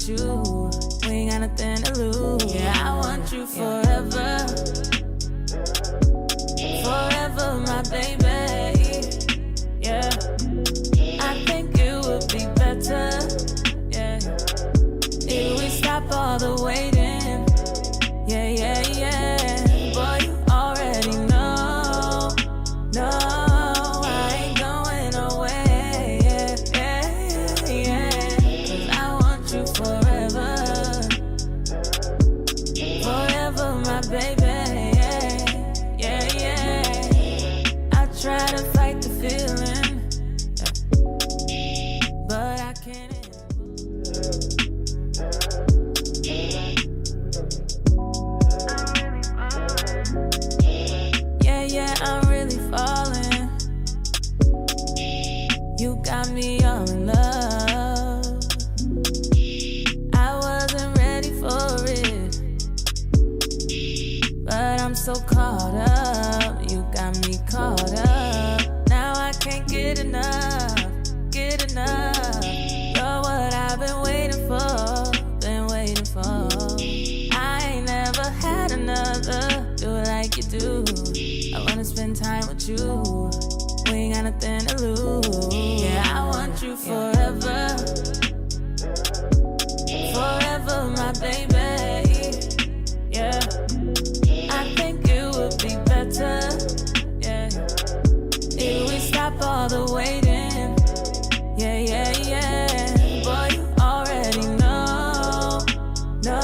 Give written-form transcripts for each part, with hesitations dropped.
with you. We ain't got nothing to lose. Yeah, I want you forever. Forever, my baby. Yeah. I think it would be better. Yeah. If we stop all the waiting. Yeah, yeah, yeah. Boy, you already know. No, I ain't going away. Yeah, yeah, yeah. 'Cause I want you forever. Forever, my baby. Yeah, yeah, yeah. I try to fight the feeling, but I can't. Yeah, I'm really falling. You got me all in love. I wasn't ready for it, but I'm so caught up. You got me caught up. Now I can't get enough, get enough. You're what I've been waiting for, been waiting for. I ain't never had another do it like you do. I wanna spend time with you. We ain't got nothing to lose. Yeah, I want you forever. Forever, my baby. Yeah. I think it would be better. Yeah. If we stop all the waiting. Yeah, yeah, yeah. Boy, you already know. No.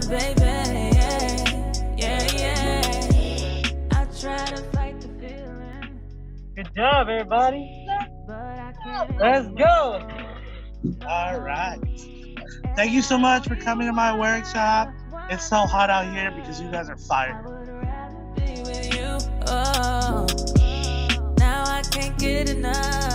Baby, yeah, yeah, yeah. I try to fight the feeling. Good job, everybody. But I can't. Let's go. All right. Thank you so much for coming to my workshop. It's so hot out here because you guys are fire. I would rather be with you. Oh, now I can't get enough.